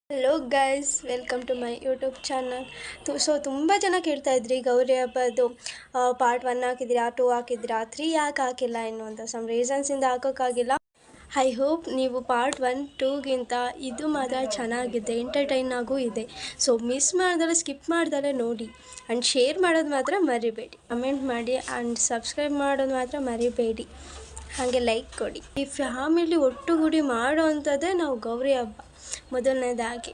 Hello guys, welcome to my YouTube channel. ತುಂಬ ಜನ ಕೇಳ್ತಾ ಇದ್ರಿ ಗೌರಿ ಹಬ್ಬದ್ದು ಪಾರ್ಟ್ 1 ಹಾಕಿದ್ದೀರಾ, 2 ಹಾಕಿದ್ದೀರಾ, 3 ಯಾಕೆ ಹಾಕಿಲ್ಲ ಇನ್ನು ಅಂತ. ಸಮ್ ರೀಸನ್ಸಿಂದ ಹಾಕೋಕ್ಕಾಗಿಲ್ಲ. ಐ ಹೋಪ್ ನೀವು ಪಾರ್ಟ್ 1, 2ಗಿಂತ ಇದು ಮಾತ್ರ ಚೆನ್ನಾಗಿದೆ, ಎಂಟರ್ಟೈನ್ ಆಗೂ ಇದೆ. ಸೊ ಮಿಸ್ ಮಾಡ್ದಲೆ, ಸ್ಕಿಪ್ ಮಾಡ್ದಲೆ ನೋಡಿ. ಆ್ಯಂಡ್ ಶೇರ್ ಮಾಡೋದು ಮಾತ್ರ ಮರಿಬೇಡಿ, ಕಮೆಂಟ್ ಮಾಡಿ ಆ್ಯಂಡ್ ಸಬ್ಸ್ಕ್ರೈಬ್ ಮಾಡೋದು ಮಾತ್ರ ಮರಿಬೇಡಿ. ಹಾಗೆ ಲೈಕ್ ಕೊಡಿ. ಈ ಫ್ಯಾಮಿಲಿ ಒಟ್ಟುಗೂಡಿ ಮಾಡೋ ಅಂಥದ್ದೇ ನಾವು ಗೌರಿ ಹಬ್ಬ ಮೊದಲನೇದಾಗಿ.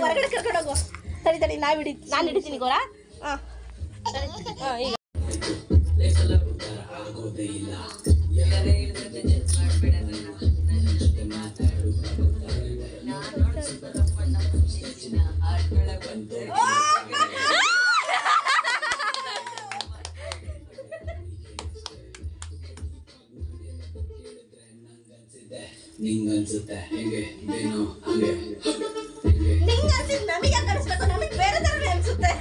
ಹೊರಗಡೆ ಕರ್ಕೊಂಡು ಹೋಗು. ಸರಿ ಸರಿ, ನಾನು ಹಿಡಿತೀನಿ ಗೋರಾ. ಈಗ ನಿಂಗನ್ಸುತ್ತೆ ಹೇಗೆ ಇದೇನೋ ಹಂಗೆ ನಮಗೆ ಕಳಿಸ್ಬೇಕು, ನಮಗೆ ಬೇರೆ ತರ ಅನ್ಸುತ್ತೆ.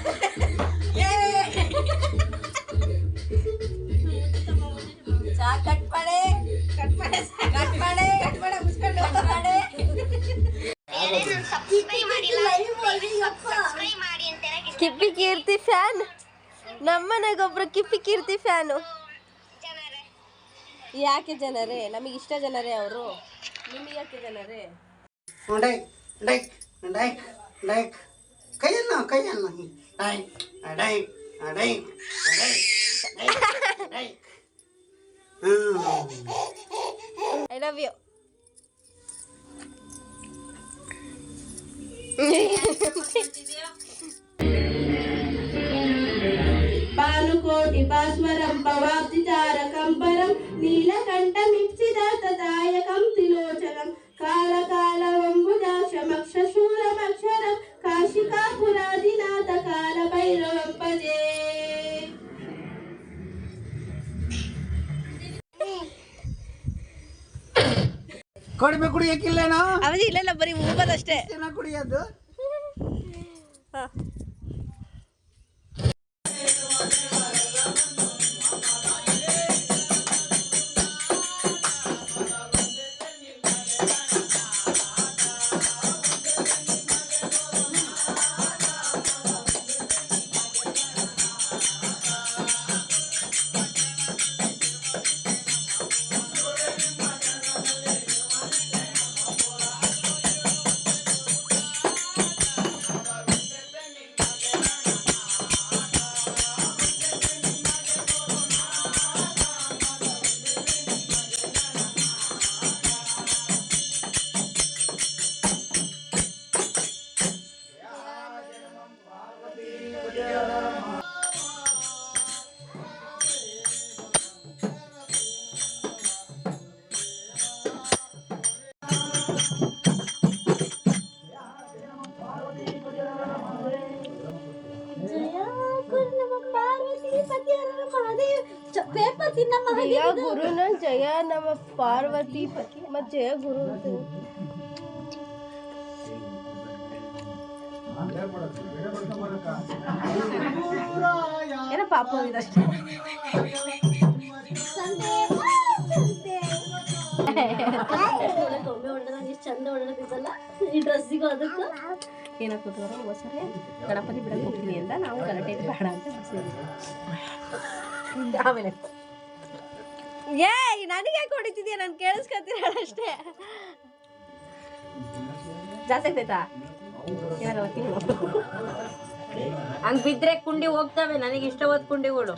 ಕಿಪ್ಪಿ ಕೀರ್ತಿ ಫ್ಯಾನ್, ನಮ್ಮನೆಗೊಬ್ರು ಕಿಪ್ಪಿ ಕೀರ್ತಿ ಫ್ಯಾನು. ಯಾಕೆ ಜನರೇ? ನಮಗೆ ಇಷ್ಟ ಜನರೇ ಅವರು. ನಿಮಗೆ ಯಾಕೆ ಜನರೇ? I love you. ಪಾನುಕೋಟಿ ಭಾಸ್ವರಂ ಪವಾಬ್ಧಿಚಾರಕಂ ಪರಂ ನೀಲಕಂಠಮಿಪ್ಸಿದಾತದಾಯಕಂ ತ್ರಿಲೋಚನಂ ಕಾಲಕಾಲವಂಬುಜಾಕ್ಷಮಕ್ಷಶೂರಮಕ್ಷರಂ ಕಾಶಿಕಾಪುರಾದಿನಾಥ ಕಾಲಭೈರವಂ ಭಜೆ. ಕಡಿಮೆ ಕುಡಿಯಕ್ಕಿಲ್ಲೇನೋ? ಅವಧಿ ಇಲ್ಲ, ಬರೀ ಹೋಗೋದಷ್ಟೇ ಕುಡಿಯೋದು. ಜಯ ಗುರುನ ಜಯ ನಮ್ಮ ಪಾರ್ವತಿ ಮತ್ ಜಯ ಗುರು. ಏನೋ ಪಾಪ ಹೋಗಿದಷ್ಟೇ. ಚಂದ ಹೊಡೆದಿದ್ದಲ್ಲ ಈ ಡ್ರೆಸ್ಸಿಗೂ ಅದಕ್ಕೂ ಏನಾಗ್ತದವ್ರ ಸರಿ ಗಣಪತಿ ಬಿಡಕ್ಕೆ ಹೋಗ್ತೀನಿ ಅಂತ ನಾವು ಗಲಾಟೆ ಬೇಡ ಅಂತ ಆಮೇಲೆ ನನಗೆ ಯಾಕೆ ಹೊಡಿತಿದ್ಯಾ? ನಾನು ಕೇಳಿಸ್ಕೊತೀನಿ ಅಷ್ಟೇ. ಜಾಸ್ತಿ ಆಗ್ತೈತಾ? ಹಂಗ್ ಬಿದ್ರೆ ಕುಂಡಿ ಹೋಗ್ತವೆ. ನನಗೆ ಇಷ್ಟವಾದ ಕುಂಡಿಗಳು.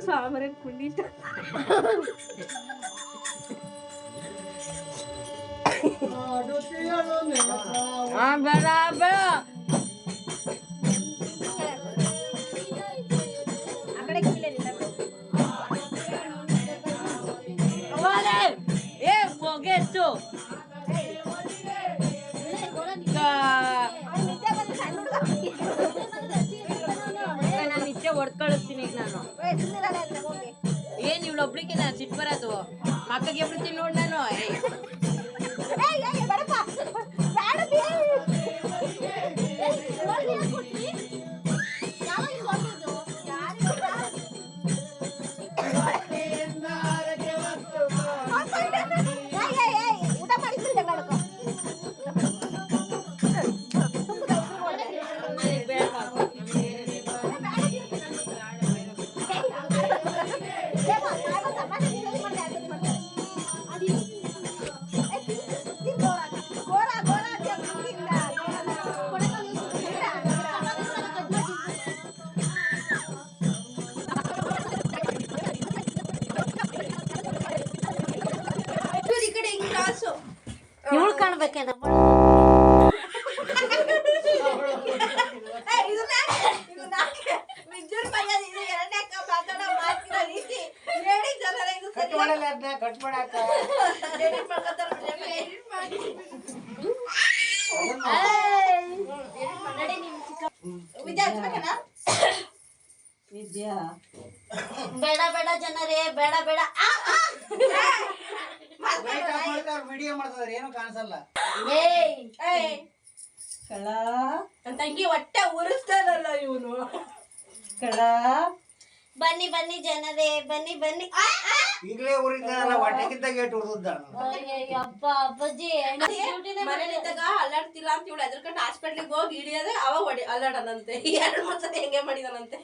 ಸಾಂಬಾರ ಕುಂಡಿ ಇಷ್ಟ. ಬೇಡ ಬೇಡ, ಹೊಗೆಷ್ಟು ಹೇಳ್ಬಿಡ್ತೀನಿ ನೋಡ್ ನಾನು. ಇವಳು ಕಾಣ್ಬೇಕೇನ ಕಟ್ ಮಾಡಾಕ ವಿದ್ಯಾ ಬೇಡ ಬೇಡ ಜನರೇ, ಬೇಡ ಬೇಡ. ವಿಡಿಯೋ ಮಾಡ್ತಾರೆ ಏನು ಕಾಣಿಸಲ್ಲ. ಕಳ ನನ್ನ ತಂಗಿ ಹೊಟ್ಟೆ ಉರಿಸ್ತಾರಲ್ಲ ಇವನು. ಕಳ ಬನ್ನಿ ಬನ್ನಿ ಜನರೇ, ಬನ್ನಿ ಬನ್ನಿ. ಈಗಲೇ ಉರಿತಾರಲ್ಲ, ಹೊಟ್ಟೆಗಿಂತ ಗೇಟ್ ಉರಿದ. ಅಪ್ಪ ಅಪ್ಪಾಜಿ ಮನೇಲಿದ್ದಾಗ ಅಲ್ಲಾಡ್ತಿಲ್ಲ ಅಂತ ಇವಳು ಎದ್ರಕೊಂಡು ಹಾಸ್ಪಿಟ್ಲಿಗೆ ಹೋಗಿ ಹಿಡಿಯೋದೆ ಅವಾಗ ಅಲ್ಲಾಡನಂತೆ. 2-3 ಸತಿ ಹೆಂಗೆ ಮಾಡಿದಾನಂತೆ.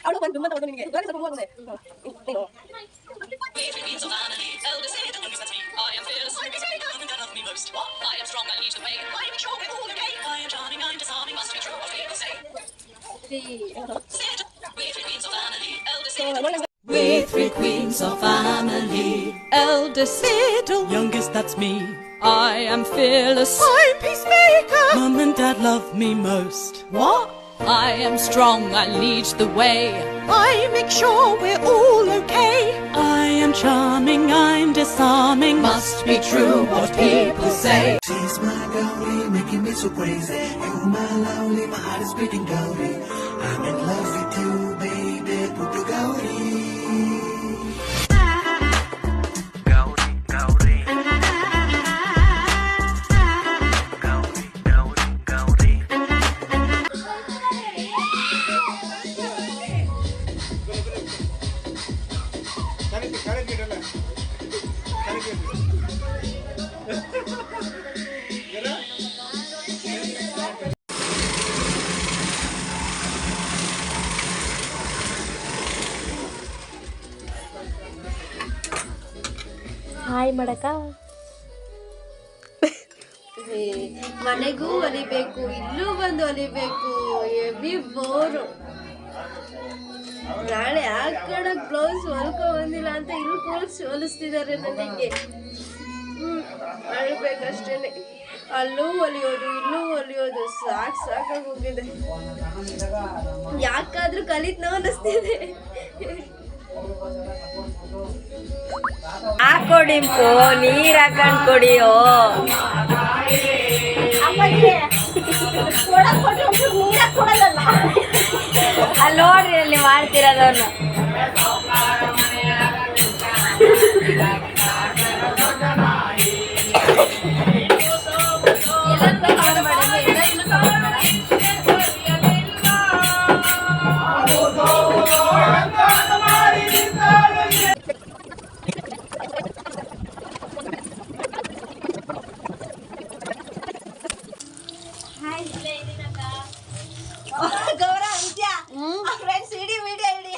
ಅವಳು ಬಂದು ತುಂಬ ತಗೊಂಡು ನಿಮಗೆ We're 3 queens of family. Eldest Fiddle, youngest that's me. I am fearless, I'm peacemaker. Mum and Dad love me most. What? I am strong, I lead the way. I make sure we're all okay. I am charming, I'm disarming. Must be true what people say. She's my Gauri, making me so crazy. You my lovely, my heart is beating Gauri. I'm in love with you, baby, Puttu Gauri. Gauri, Gauri. Gauri, Gauri, Gauri. Hi ಮಾಡಕ. ಮನೆಗೂ ಹೊಲಿಬೇಕು, ಇಲ್ಲೂ ಬಂದು ಹೊಲಿಬೇಕು, heavy bore. ನಾಳೆ ಆ ಕಡೆ blouse ಹೊಲ್ಕೊ ಬಂದಿಲ್ಲ ಅಂತ ಇಲ್ಲಿ ಕೂರಿಸಿ ಹೊಲಿಸ್ತಿದ್ದಾರೆ ನನಗೆ. ಅಳ್ಬೇಕಷ್ಟೇನೆ. ಅಲ್ಲೂ ಹೊಲಿಯೋದು ಇಲ್ಲೂ ಹೊಲಿಯೋದು ಸಾಕಾಗಿ ಹೋಗಿದೆ. ಯಾಕಾದ್ರೂ ಕಲಿತ್ನೋ ಅನ್ನಿಸ್ತಿದೆ. ಹಾಕೊಡಿಂಪು ನೀರ್ ಹಾಕೊಂಡ್ ಕೊಡಿಯೋ. ಅಲ್ಲಿ ನೋಡ್ರಿ ಅಲ್ಲಿ ಮಾಡ್ತಿರೋದವ್ರನ್ನ. ಗೌರ ಅಂತ್ಯ ಫ್ರೆಂಡ್ಸ್ ಇಡಿ ವಿಡಿಯೋ ಇಡಿ.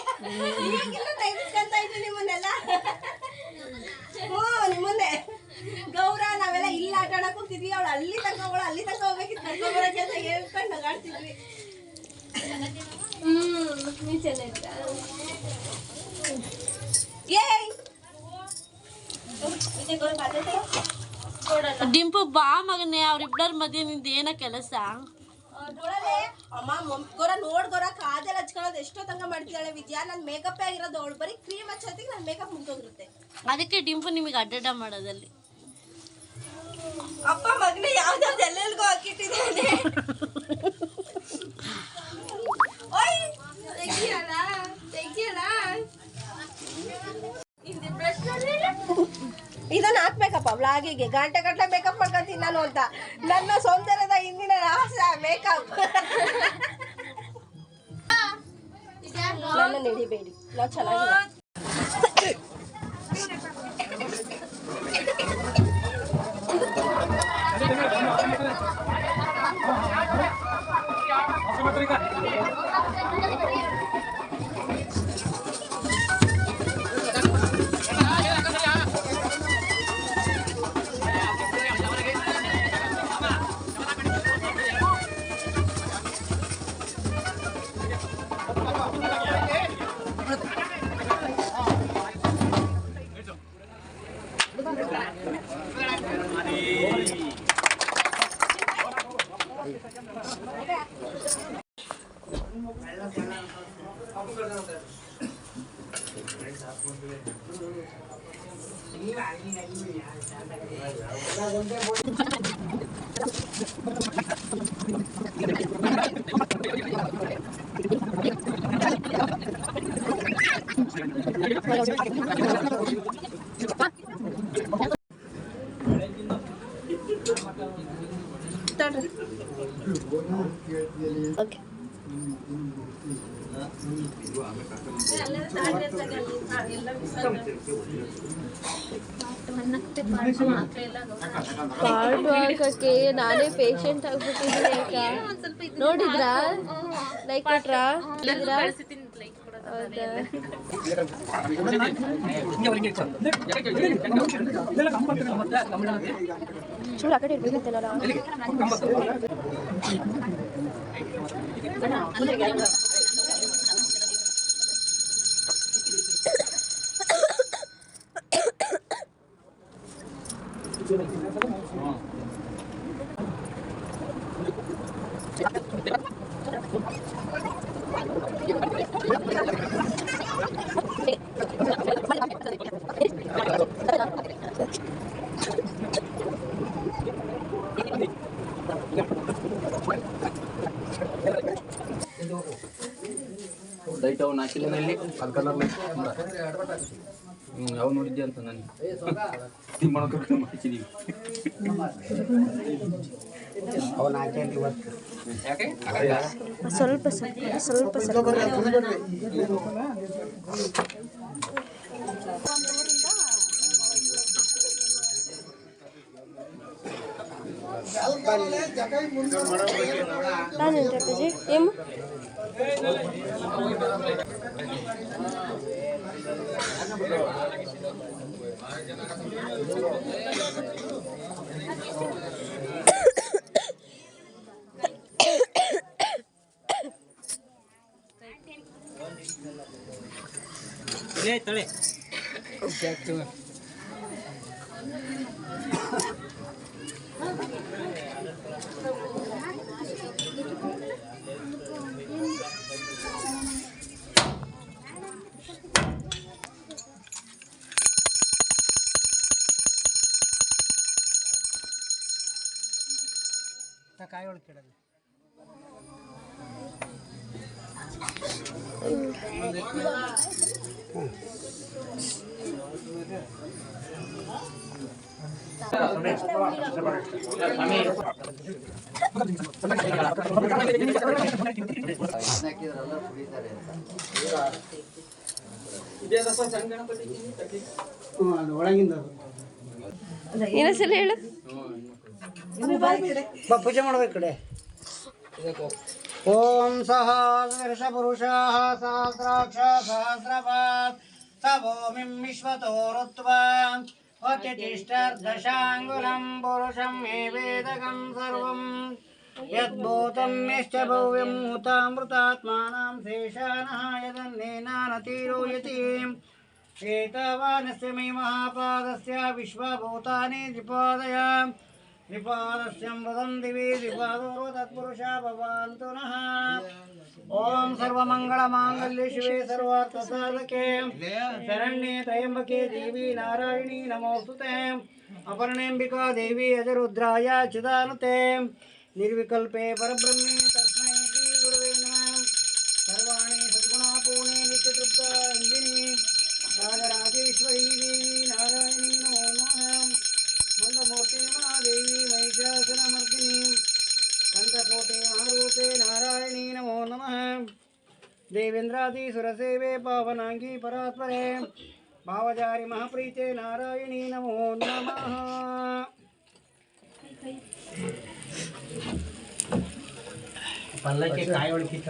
ಈಗೆಲ್ಲ ತೆಗೆದುಕೊಂತ ಇದ್ದೀನಿ ನಿಮ್ಮನ್ನೆಲ್ಲ. ನಿಮ್ಮನ್ನೆ ಗೌರ ನಾವೆಲ್ಲ ಇಲ್ಲಿ ಆಟ ಆಡಕ್ ಹೋಗ್ತಿದ್ವಿ. ಅವಳು ಅಲ್ಲಿ ತನಕ ಹೋಗ್ಬೇಕಿತ್ತು. ಕರ್ಕೊಂಬರಕ್ಕೆ ಅಂತ ಹೇಳ್ಕೊಂಡು ನಗಾಡ್ತಿದ್ವಿ. ಚೆನ್ನಾಗಿತ್ತ. ಡಿಂಪು ಬಾ ಮಗನೇ, ಅವ್ರಿಬ್ಬರ ಮಧ್ಯೆ ನಿಂದ ಏನ ಕೆಲಸ? ಅಮ್ಮ ಗೊರ ನೋಡ್ ಗೊರ ಕಾದೆಲ್ಲ ಹಚ್ಕೊಳ್ಳೋದು ಎಷ್ಟೋ ತನಕ ಮಾಡ್ತಿದ್ದಾಳೆ ವಿದ್ಯಾ. ನನ್ ಮೇಕಪ್ ಆಗಿರೋದು ಅವಳು ಬರೀ ಕ್ರೀಮ್ ಹಚ್ಚೋದಿಗೆ ನನ್ ಮೇಕಪ್ ಮುಗ್ದೋಗಿರುತ್ತೆ. ಅದಕ್ಕೆ ಡಿಂಪು ನಿಮಗೆ ಅಡ್ಡಾಡ ಮಾಡೋದಲ್ಲಿ. ಅಪ್ಪ ಮಗನೇ ಯಾವ್ದಾವ್ದು ಎಲ್ಲೆಲ್ಗೋ ಹಾಕಿಟ್ಟಿದ್ದಾನೆ. ತೆಗಿಯಲ್ಲ ಇಲ್ಲಿ ಬ್ರಷ್ ನೋಡಿ ಬಗೆಗೆ ಗಂಟೆ ಗಂಟೆ ಮೇಕಪ್ ಮಾಡ್ಕೊತೀನಿ ನಾನು ಅಂತ. ನನ್ನ ಸೌಂದರ್ಯದ ಹಿಂದಿನ ರಹಸ್ಯ ಮೇಕಪ್. ನನ್ನ ನಡಿಬೇಡಿ, ನಾವು ಚೆನ್ನಾಗಿಲ್ಲ. ಓಕೆ ಪಾಡು ಹಾಕಕ್ಕೆ ನಾನೇ ಪೇಷಂಟ್ ಆಗ್ಬಿಟ್ಟಿದ್ದೀನಿ ಅಕ್ಕ. ನೋಡಿದ್ರಾ ಲೈಕ್ ಕೊಟ್ರಾ? ಹೌದಾ ಚೂರು ಆ ಕಡೆ ಇರ್ಬೇಕಂತಲ್ಲ. ಲೈಟ್ ಅವ್ನು ಹಾಕಿಲ್ಲ ಇಲ್ಲಿ ಯಾವ ನೋಡಿದ್ದೆ ಅಂತ ನಾನು ಮಾಡ್ತಿದ್ದೀವಿ. ಅವನು ಹಾಕಿ ಇವತ್ತು ಯಾಕೆ ಸ್ವಲ್ಪ ಸ್ವಲ್ಪ ಸ್ವಲ್ಪ ನಾನೇನು ಅಪ್ಪಾಜಿ ಏನು ತಳೆ ಕಾಯಿ ಒಳಗೆ ಕೆಡಲಿ ಒಳಗಿಂದ ಇನ್ನೊಂದ್ಸಲ ಹೇಳು. ಪೂಜೆ ಮಾಡ್ಬೇಕು ಕಡೆ. ಓಂ ಸಹಸ್ರ ಪುರುಷಾಃ ಸಹಸ್ರಾಕ್ಷ ಸಹಸ್ರಪಾತ್ ಸಭೂಮಿಂ ವಿಶ್ವತೋರುತ್ವಾಂ ಅತಿಷ್ಠರ್ದಶಾಂಗುಲಂ ಪುರುಷಂ ಏವೇದಕಂ ಸರ್ವಂ ಯದ್ಭೂತಂ ಯಶ್ಚ ಭವ್ಯಂ ಹುತಾಮೃತಾತ್ಮಾನಾಂ ಶೇಷಾನಃ ಯದನ್ನೇನಾನತೀರೋಯತಿ ಏತಾವಾನಸ್ಯ ಮೇ ಮಹಾಪಾದಸ್ಯ ವಿಶ್ವಭೂತಾನಿ ದ್ವಿಪಾದಯ ದ್ವಿಪಾದಸ್ಯಂ ವದಂ ದಿವಿ ದ್ವಿಪಾದೋ ತತ್ಪುರುಷ ಭವಂತು ನಃ. ಓಂ ಸರ್ವಮಂಗಳಮಾಂಗಲ್ಯೆ ಶಿವೆ ಸರ್ವಾರ್ಥಸಾಧಕೆ ಶರಣ್ಯೆ ತ್ರಯಂಬಕೆ ದೇವಿ ನಾರಾಯಣಿ ನಮೋಸ್ತುತೆ. ಅಪರ್ಣೇಂಬಿಕಾ ದೇವಿ ಅಜರುದ್ರಾಯ ಚಿದಾನುತೆ ನಿರ್ವಿಕಲ್ಪೆ ಪರಬ್ರಹ್ಮೆ ತಸ್ಮೈ ಶ್ರೀ ಗುರುವೇ ನಮಃ. ಸರ್ವಾಣಿ ಸದ್ಗುಣಾಪೂರ್ಣೆ ನಿತ್ಯತೃಪ್ತ ಅಂಜಿನಿ ರಾಜರಾಜೇಶ್ವರಿ ದೇವಿ ನಾರಾಯಣಿ ನಮೋ ನಮಃ. ಮಂದಮೂರ್ತಿ ಮಹಾದೇವಿ ಮಹಿಷಾಸುರಮರ್ದಿನಿ ಕಂಠಕೋಟೆ ಮಹಾರೂಪೇ ನಾರಾಯಣೀ ನಮೋ ನಮಃ ದೇವೇಂದ್ರಾದಿ ಸುರಸೇವೆ ಪಾವನಾಂಗಿ ಪರಾತ್ಪರೆ ಭಾವಜಾರಿ ಮಹಾಪ್ರೀತೆ ನಾರಾಯಣೀ ನಮೋ ನಮಃ. ಪಲ್ಲಕ್ಕೆ ಕಾಯಿ ಹೊಡಿತ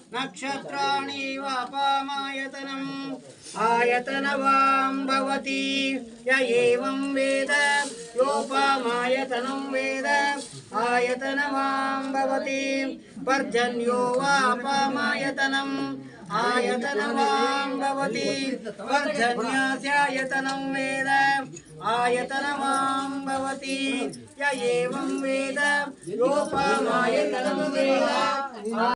नक्षत्राणि वापामायतनम् आयतनवां भवति य एवं वेद योपामायतनं वेद आयतनवां भवति पर्जन्यो वापामायतनम् आयतनवां भवति पर्जन्यस्यायतनं वेद आयतनवां भवति य एवं वेद योपामायतनं वेद.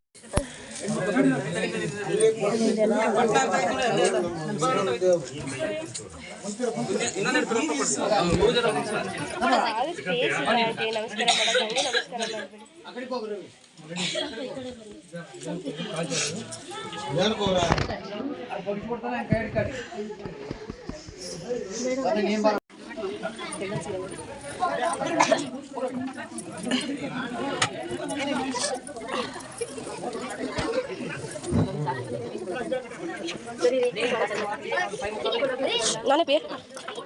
ನಾನೇ ಪೇ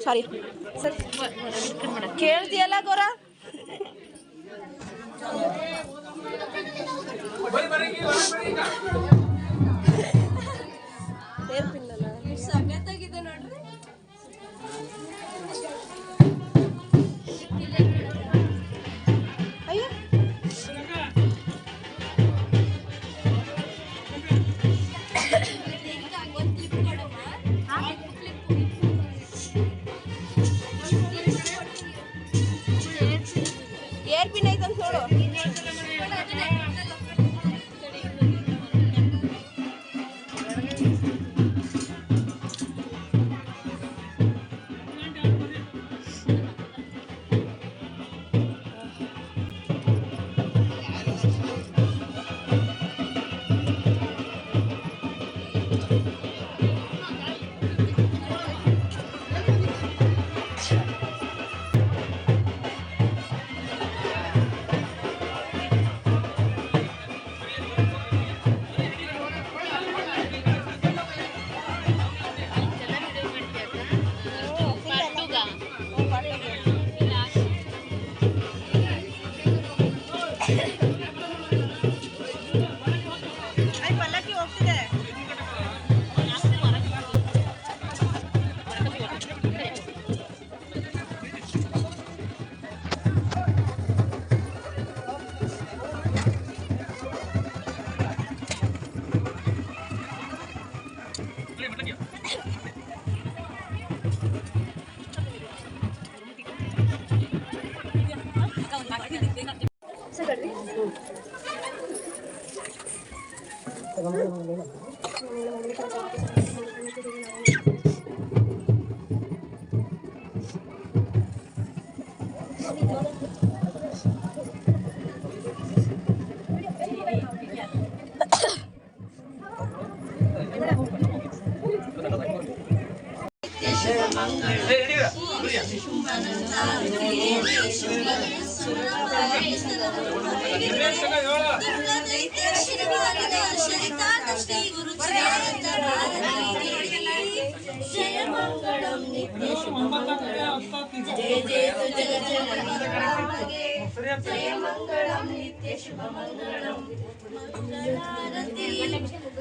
ಸಾರಿ ಸರ್ ಕೇಳ್ತೀಯಲ್ಲ ಗೋರ ಸಖತ್ತಾಗಿದೆ ನೋಡ್ರಿ. ಅಯ್ಯೋ ಏರ್ ಪಿನ್ ಐತಂತ ನೋಡು. ಜಯ ಮಂಗಳ ಮಂಗಳಂ ನಿತ್ಯ ಶುಭಮಂಗಳಂ ಜಯ ಜಯತು ಜಗಜ್ಜನನಿ ಜಯ ಮಂಗಳಂ ನಿತ್ಯ ಶುಭಮಂಗಳಂ ಮಂಗಳಾರತಿ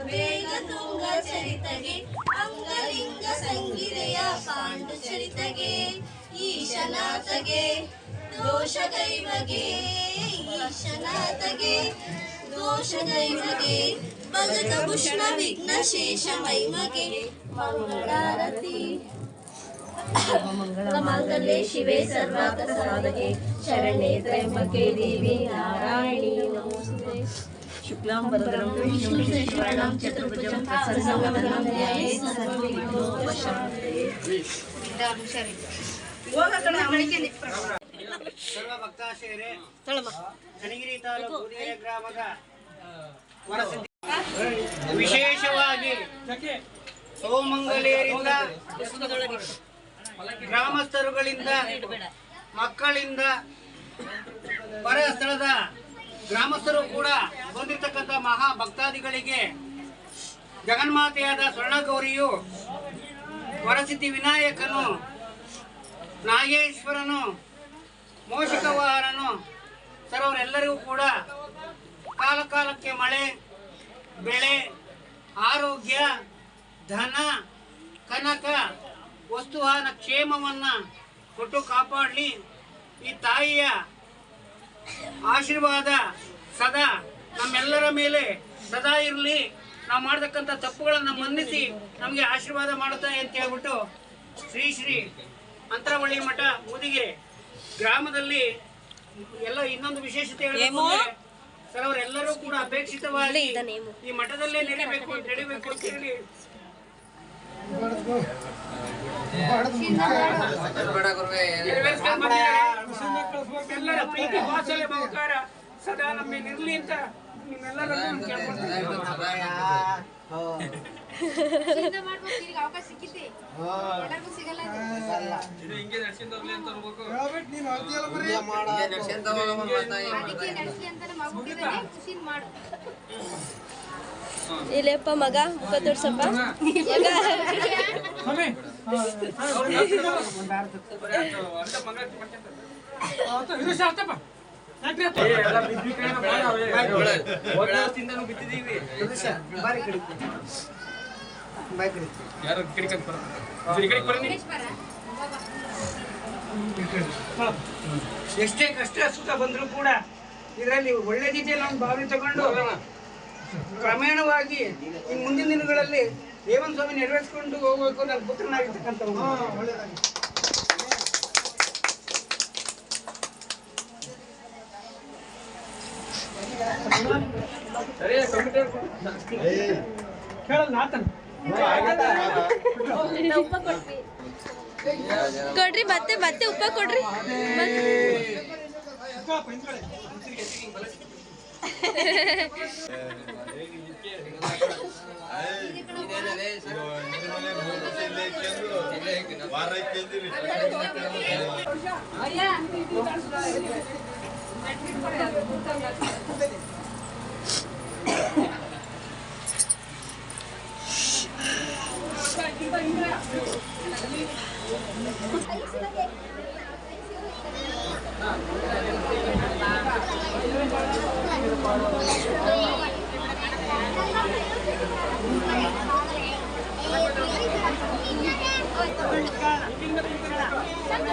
ವೇಗ ತುಂಗ ಚರಿತಗೆ ಅಂಗಲಿಂಗ ಸಂಗಿರೆಯ ಪಾಂಡು ಚರಿತಗೆ ಈಶನಾಥಗೆ ದೋಷಗೈವಗೆ ಈಶನಾಥಗೆ ದೋಷಗೈವಗೆ ಭಗತ ಭೂಷಣ ವಿಘ್ನ ಶೇಷ ಮೈಮಗೆ ಮಂಗಳಾರತಿ ಮಂಗಲೇ ಶಿವೆ ಸರ್ವಾರ್ಥ ಸಾಧಕೆ ಶರಣ್ಯೇ ತ್ರ್ಯಂಬಕೆ ದೇವಿ ನಾರಾಯಣಿ ನಮೋಸ್ತುತೆ ಶುಕ್ಲಾಂಬರಧರಂ ವಿಷ್ಣುಂ ಶಶಿವರ್ಣಂ ಚತುರ್ಭುಜಂ ಪ್ರಸನ್ನವದನಂ ಧ್ಯಾಯೇ ಸರ್ವವಿಘ್ನೋಪಶಾಂತಯೇ. ಸರ್ವ ಭಕ್ತಾಶಯರೇ, ಚನ್ನಗಿರಿ ತಾಲೂಕು ಉದಿಗೆರೆ ಗ್ರಾಮದ ವರಸಿದ್ಧಿ ವಿಶೇಷವಾಗಿ ಸೋಮಂಗಲೇರಿಂದ ಗ್ರಾಮಸ್ಥರುಗಳಿಂದ ಮಕ್ಕಳಿಂದ ಪರ ಸ್ಥಳದ ಗ್ರಾಮಸ್ಥರು ಕೂಡ ಬಂದಿರತಕ್ಕಂಥ ಮಹಾ ಭಕ್ತಾದಿಗಳಿಗೆ ಜಗನ್ಮಾತೆಯಾದ ಸ್ವರ್ಣಗೌರಿಯು ವರಸಿದ್ಧಿ ವಿನಾಯಕನು ನಾಗೇಶ್ವರನು ಮೋಷಕವಾಹನನು ಸರ್ವರೆಲ್ಲರಿಗೂ ಕೂಡ ಕಾಲಕಾಲಕ್ಕೆ ಮಳೆ ಬೆಳೆ ಆರೋಗ್ಯ ಧನ ಕನಕ ವಸ್ತುವಾಹನ ಕ್ಷೇಮವನ್ನು ಕೊಟ್ಟು ಕಾಪಾಡಲಿ. ಈ ತಾಯಿಯ ಆಶೀರ್ವಾದ ಸದಾ ನಮ್ಮೆಲ್ಲರ ಮೇಲೆ ಸದಾ ಇರಲಿ. ನಾವು ಮಾಡತಕ್ಕಂಥ ತಪ್ಪುಗಳನ್ನು ಮನ್ನಿಸಿ ನಮಗೆ ಆಶೀರ್ವಾದ ಮಾಡುತ್ತಾ ಅಂತ ಹೇಳ್ಬಿಟ್ಟು ಶ್ರೀ ಶ್ರೀ ಅಂತರವಳ್ಳಿ ಮಠ ಉದಿಗೆರೆ ಗ್ರಾಮದಲ್ಲಿ ಎಲ್ಲ ಇನ್ನೊಂದು ವಿಶೇಷತೆ ಹೇಳಬೇಕಂದ್ರೆ ಸರ್ವರೆಲ್ಲರೂ ಕೂಡ ಅಪೇಕ್ಷಿತವಾಗಿ ಈ ಮಠದಲ್ಲೇ ನಡಿಬೇಕು ಅಂತ ಹೇಳಿ ಎಲ್ಲರ ಪ್ರೀತಿ ವಾತ್ಸಲ್ಯ ಬಹುಕಾರ ಸದಾ ನಮ್ಮ ಮೇಲೆ ಇರ್ಲಿ ಅಂತ ನಿಮ್ಮೆಲ್ಲರನ್ನು ಕೇಳ್ಕೊಳ್ತೀನಿ. ಇಲ್ಲಪ್ಪ ಮಗ ಮುಖ ತೋರ್ಸಪ್ಪ ಎಷ್ಟೇ ಕಷ್ಟ ಸುಖ ಬಂದರೂ ಕೂಡ ಇದರಲ್ಲಿ ಒಳ್ಳೆದಿದೆ ನಾವು ಭಾವನೆ ತಗೊಂಡು ಕ್ರಮೇಣವಾಗಿ ಈ ಮುಂದಿನ ದಿನಗಳಲ್ಲಿ ರೇವಣ್ ಸ್ವಾಮಿ ನೆರವೇರಿಸಿಕೊಂಡು ಹೋಗಬೇಕು ನನ್ನ ಪುತ್ರನಾಗಿರ್ತಕ್ಕಂಥ ಕೊಡ್ರಿ ಮತ್ತೆ ಮತ್ತೆ ಉಪ್ಪ ಕೊಡ್ರಿ ಸಂಘ